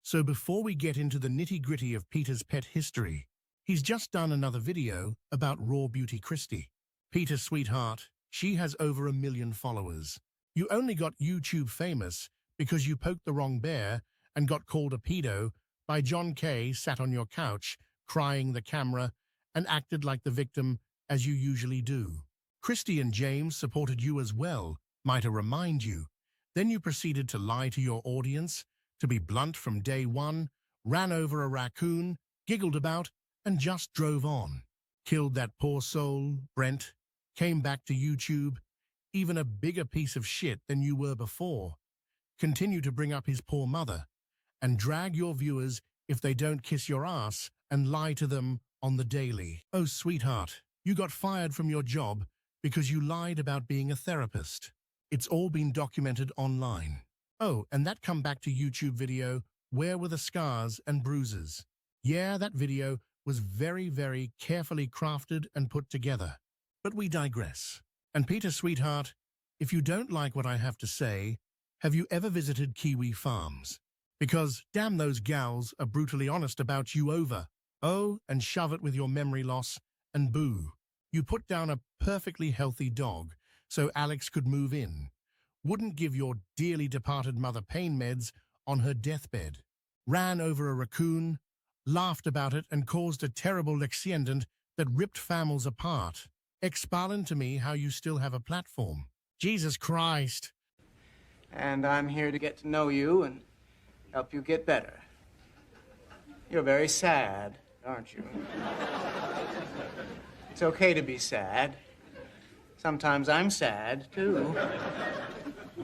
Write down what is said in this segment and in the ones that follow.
So before we get into the nitty-gritty of Peter's pet history, he's just done another video about Raw Beauty Kristie. Peter's sweetheart, she has over 1 million followers. You only got YouTube famous because you poked the wrong bear and got called a pedo by John K. Sat on your couch, crying the camera, and acted like the victim as you usually do. Kristie and James supported you as well, might I remind you. Then you proceeded to lie to your audience, to be blunt from day one, ran over a raccoon, giggled about, and just drove on. Killed that poor soul, Brent, came back to YouTube, even a bigger piece of shit than you were before. Continue to bring up his poor mother, and drag your viewers if they don't kiss your ass and lie to them on the daily. Oh, sweetheart, you got fired from your job because you lied about being a therapist. It's all been documented online. Oh, and that come back to YouTube video, Where Were the Scars and Bruises? Yeah, that video was very, very carefully crafted and put together. But we digress. And Peter, sweetheart, if you don't like what I have to say, have you ever visited Kiwifarms? Because, damn, those gals are brutally honest about you over. Oh, and shove it with your memory loss, and boo. You put down a perfectly healthy dog so Alex could move in. Wouldn't give your dearly departed mother pain meds on her deathbed. Ran over a raccoon, laughed about it, and caused a terrible accident that ripped families apart. Explain to me how you still have a platform. Jesus Christ. And I'm here to get to know you and help you get better. You're very sad, aren't you? It's okay to be sad. Sometimes I'm sad, too.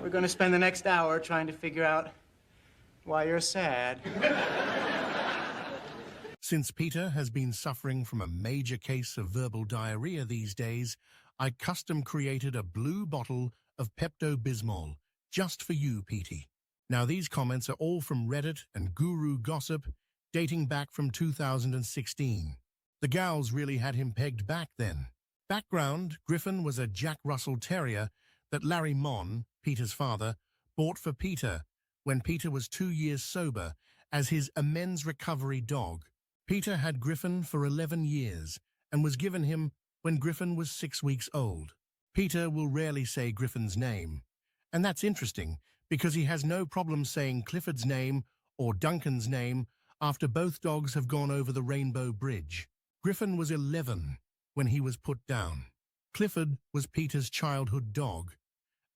We're going to spend the next hour trying to figure out why you're sad. Since Peter has been suffering from a major case of verbal diarrhea these days, I custom-created a blue bottle of Pepto-Bismol just for you, Petey. Now, these comments are all from Reddit and gurugossip, dating back from 2016. The gals really had him pegged back then. Background: Griffin was a Jack Russell Terrier that Larry Monn, Peter's father, bought for Peter when Peter was 2 years sober as his amends recovery dog. Peter had Griffin for 11 years and was given him when Griffin was 6 weeks old. Peter will rarely say Griffin's name, and that's interesting because he has no problem saying Clifford's name or Duncan's name after both dogs have gone over the Rainbow Bridge. Griffin was 11 when he was put down. Clifford was Peter's childhood dog,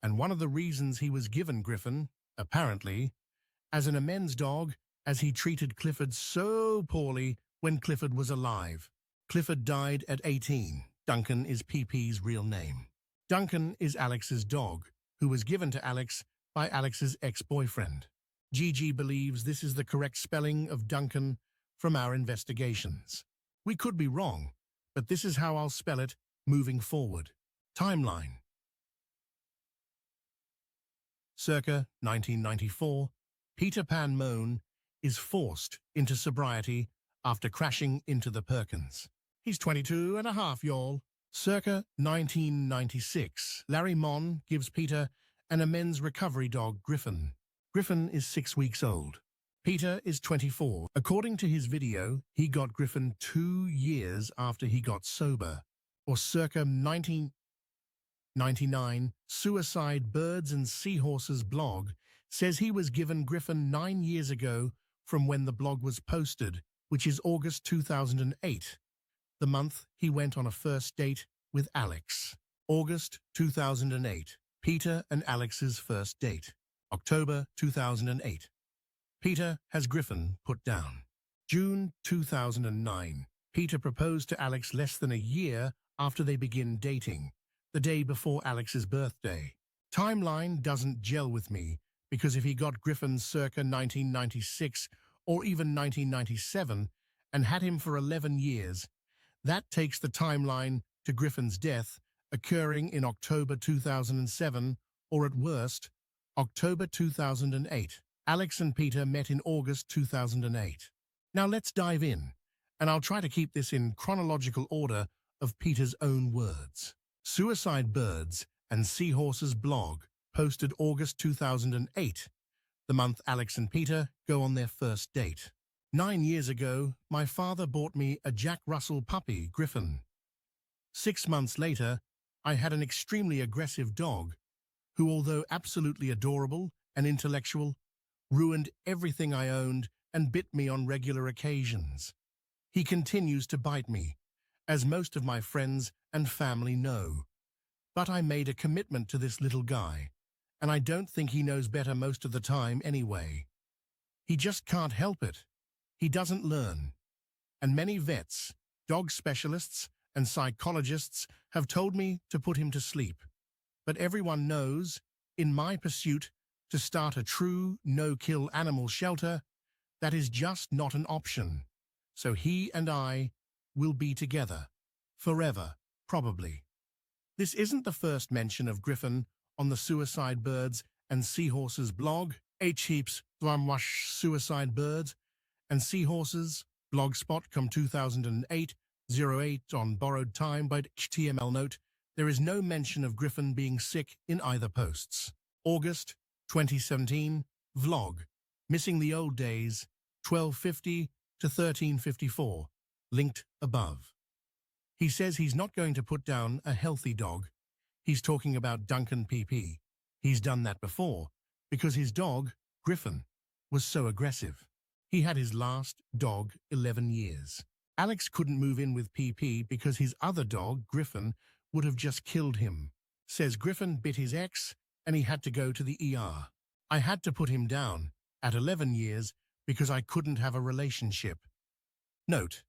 and one of the reasons he was given Griffin, apparently, as an amends dog, as he treated Clifford so poorly when Clifford was alive. Clifford died at 18. Duncan is PP's real name. Duncan is Alex's dog, who was given to Alex by Alex's ex-boyfriend. Gigi believes this is the correct spelling of Duncan from our investigations. We could be wrong, but this is how I'll spell it moving forward. Timeline. Circa 1994, Peter Pan Monn is forced into sobriety after crashing into the Perkins. He's 22 and a half, y'all. Circa 1996, Larry Monn gives Peter an amends recovery dog, Griffin. Griffin is 6 weeks old. Peter is 24. According to his video, he got Griffin 2 years after he got sober, or circa 1999. Suicide Birds and Seahorses blog says he was given Griffin 9 years ago from when the blog was posted, which is August 2008, the month he went on a first date with Alex. August 2008, Peter and Alex's first date. October 2008, Peter has Griffin put down. June 2009, Peter proposed to Alex less than a year after they begin dating, the day before Alex's birthday. Timeline doesn't gel with me, because if he got Griffin circa 1996 or even 1997 and had him for 11 years, that takes the timeline to Griffin's death occurring in October 2007, or at worst, October 2008. Alex and Peter met in August 2008. Now let's dive in, and I'll try to keep this in chronological order of Peter's own words. Suicide Birds and Seahorses blog, posted August 2008, the month Alex and Peter go on their first date. 9 years ago, my father bought me a Jack Russell puppy, Griffin. 6 months later, I had an extremely aggressive dog who, although absolutely adorable and intellectual, ruined everything I owned and bit me on regular occasions. He continues to bite me, as most of my friends and family know. But I made a commitment to this little guy, and I don't think he knows better most of the time anyway. He just can't help it. He doesn't learn. And many vets, dog specialists, and psychologists have told me to put him to sleep. But everyone knows, in my pursuit to start a true no-kill animal shelter, that is just not an option. So he and I will be together. Forever, probably. This isn't the first mention of Griffin on the Suicide Birds and Seahorses blog, H-heaps suicide birds and seahorses blogspot come 2008, 08 on borrowed time by HTML note. There is no mention of Griffin being sick in either posts. August 2017, vlog, missing the old days, 1250 to 1354, linked above. He says he's not going to put down a healthy dog. He's talking about Duncan PP. He's done that before, because his dog, Griffin, was so aggressive. He had his last dog 11 years. Alex couldn't move in with PP because his other dog, Griffin, would have just killed him. Says Griffin bit his ex and he had to go to the ER. I had to put him down at 11 years because I couldn't have a relationship. Note,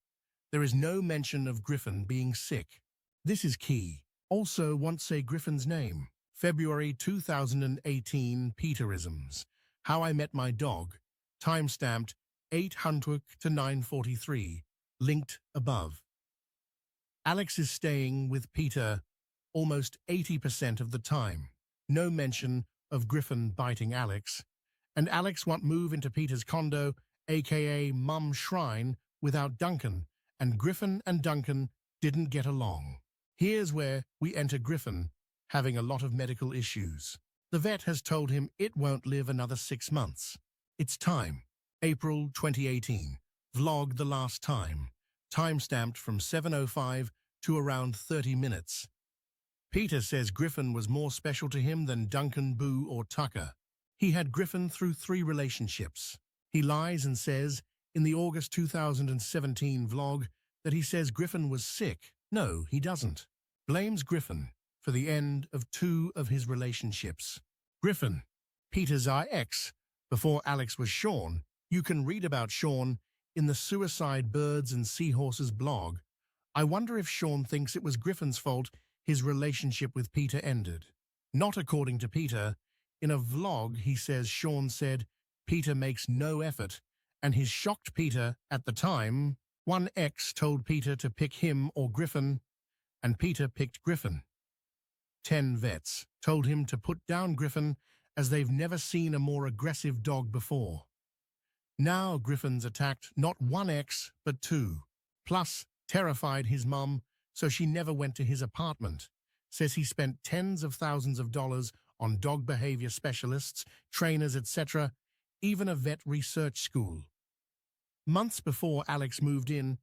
there is no mention of Griffin being sick. This is key. Also, won't say Griffin's name. February 2018 Peterisms. How I Met My Dog. Timestamped 800 to 943. Linked above. Alex is staying with Peter almost 80% of the time. No mention of Griffin biting Alex. And Alex won't move into Peter's condo, aka Mum Shrine, without Duncan, and Griffin and Duncan didn't get along. Here's where we enter Griffin, having a lot of medical issues. The vet has told him it won't live another 6 months. It's time. April 2018. Vlog the last time. Timestamped from 7:05 to around 30 minutes. Peter says Griffin was more special to him than Duncan, Boo, or Tucker. He had Griffin through 3 relationships. He lies and says, in the August 2017 vlog, that he says Griffin was sick. No, he doesn't. Blames Griffin for the end of 2 of his relationships. Griffin, Peter's ex, before Alex was Sean. You can read about Sean in the Suicide Birds and Seahorses blog. I wonder if Sean thinks it was Griffin's fault his relationship with Peter ended. Not according to Peter. In a vlog, he says Sean said Peter makes no effort, and his shocked Peter at the time. One ex told Peter to pick him or Griffin, and Peter picked Griffin. 10 vets told him to put down Griffin as they've never seen a more aggressive dog before. Now Griffin's attacked not 1 ex, but 2. Plus, terrified his mum, so she never went to his apartment. Says he spent tens of thousands of dollars on dog behavior specialists, trainers, etc., even a vet research school. Months before Alex moved in,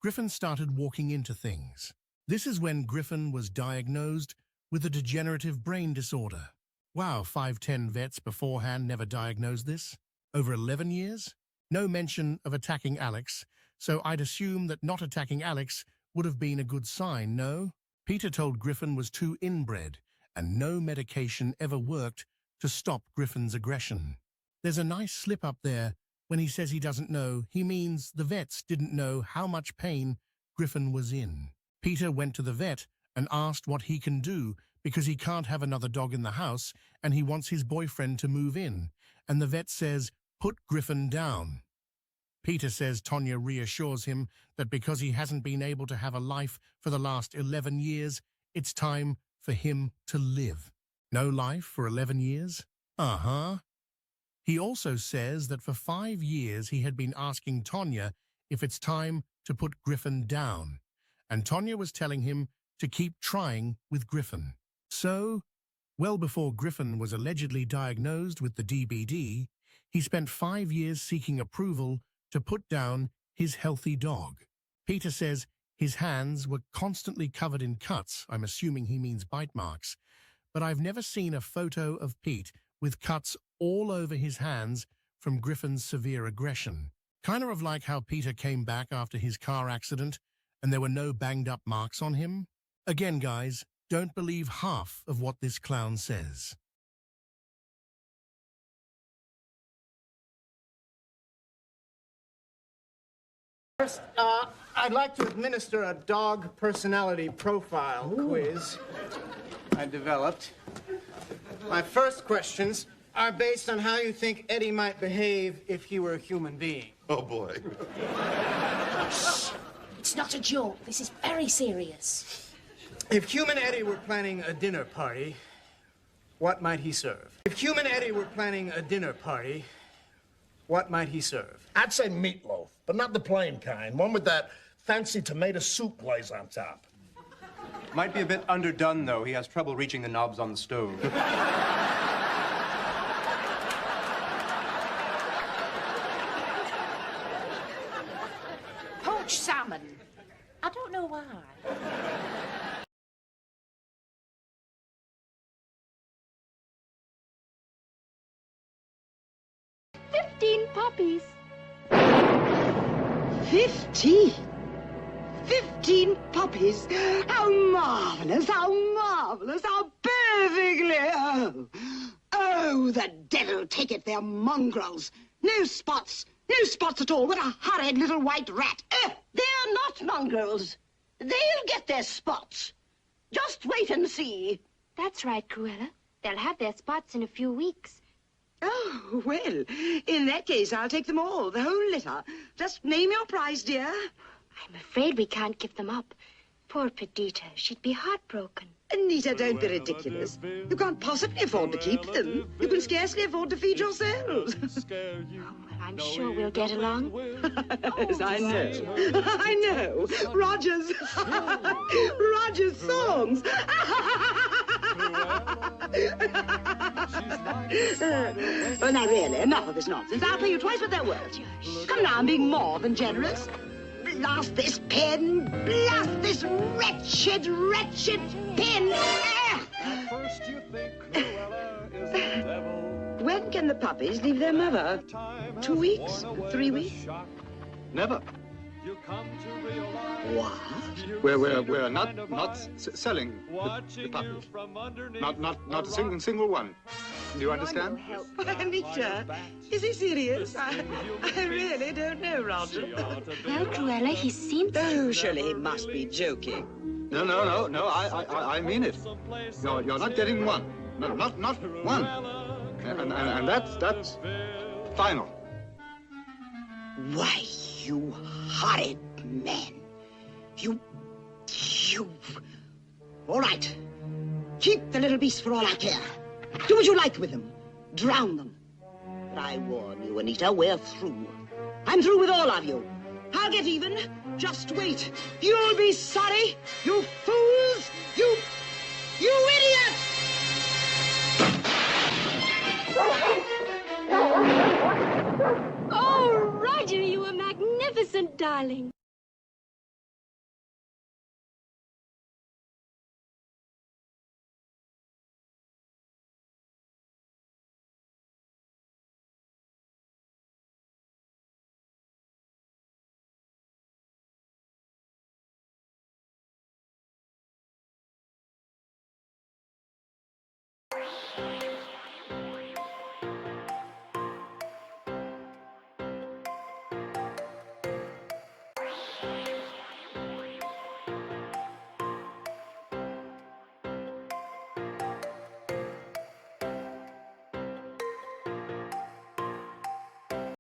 Griffin started walking into things. This is when Griffin was diagnosed with a degenerative brain disorder. Wow, 5-10 vets beforehand never diagnosed this. Over 11 years? No mention of attacking Alex, so I'd assume that not attacking Alex would have been a good sign, no? Peter told Griffin was too inbred, and no medication ever worked to stop Griffin's aggression. There's a nice slip up there when he says he doesn't know. He means the vets didn't know how much pain Griffin was in. Peter went to the vet and asked what he can do because he can't have another dog in the house and he wants his boyfriend to move in. And the vet says, put Griffin down. Peter says Tonya reassures him that because he hasn't been able to have a life for the last 11 years, it's time for him to live. No life for 11 years? Uh-huh. He also says that for 5 years he had been asking Tonya if it's time to put Griffin down, and Tonya was telling him to keep trying with Griffin. So, well before Griffin was allegedly diagnosed with the DBD, He spent 5 years seeking approval to put down his healthy dog. Peter says his hands were constantly covered in cuts. I'm assuming he means bite marks. But I've never seen a photo of Pete with cuts all over his hands from Griffin's severe aggression. Kind of like how Peter came back after his car accident and there were no banged-up marks on him. Again, guys, don't believe half of what this clown says. First, I'd like to administer a dog personality profile quiz I developed. My first questions are based on how you think Eddie might behave if he were a human being. Oh, boy. Shh! It's not a joke. This is very serious. If human Eddie were planning a dinner party, what might he serve? If human Eddie were planning a dinner party, what might he serve? I'd say meatloaf, but not the plain kind. One with that fancy tomato soup glaze on top. Might be a bit underdone, though. He has trouble reaching the knobs on the stove. Poached salmon. I don't know why. Puppies. 15? 15 puppies? How marvelous, how marvelous, how perfectly... Oh, the devil take it, they're mongrels. No spots at all. What a horrid little white rat. They're not mongrels. They'll get their spots. Just wait and see. That's right, Cruella. They'll have their spots in a few weeks. Oh, well, in that case, I'll take them all, the whole litter. Just name your price, dear. I'm afraid we can't give them up. Poor Perdita, she'd be heartbroken. Anita, don't be ridiculous. You can't possibly afford to keep them. You can scarcely afford to feed yourselves. Oh, well, I'm sure we'll get along. Yes, I know. I know. Roger's songs. Well, now, really, enough of this nonsense. I'll pay you twice what they're worth. Come now, I'm being more than generous. Blast this pen! Blast this wretched pen! At first you think Cruella is the devil. When can the puppies leave their mother? 2 weeks? 3 weeks? Never. You come to realize What? We're not selling the puppies. Not a single one. Do you understand? Help. Anita, is he serious? I really don't know, Roger. Well, Cruella, he seemed... Oh, surely he must be joking. No. I mean it. You're not getting one. No, not one. And that's final. Why, you horrid man. You... All right. Keep the little beasts for all I care. Do what you like with them. Drown them. But I warn you, Anita, we're through. I'm through with all of you. I'll get even. Just wait. You'll be sorry. You fools. You idiots! Oh, Roger, you were magnificent, darling.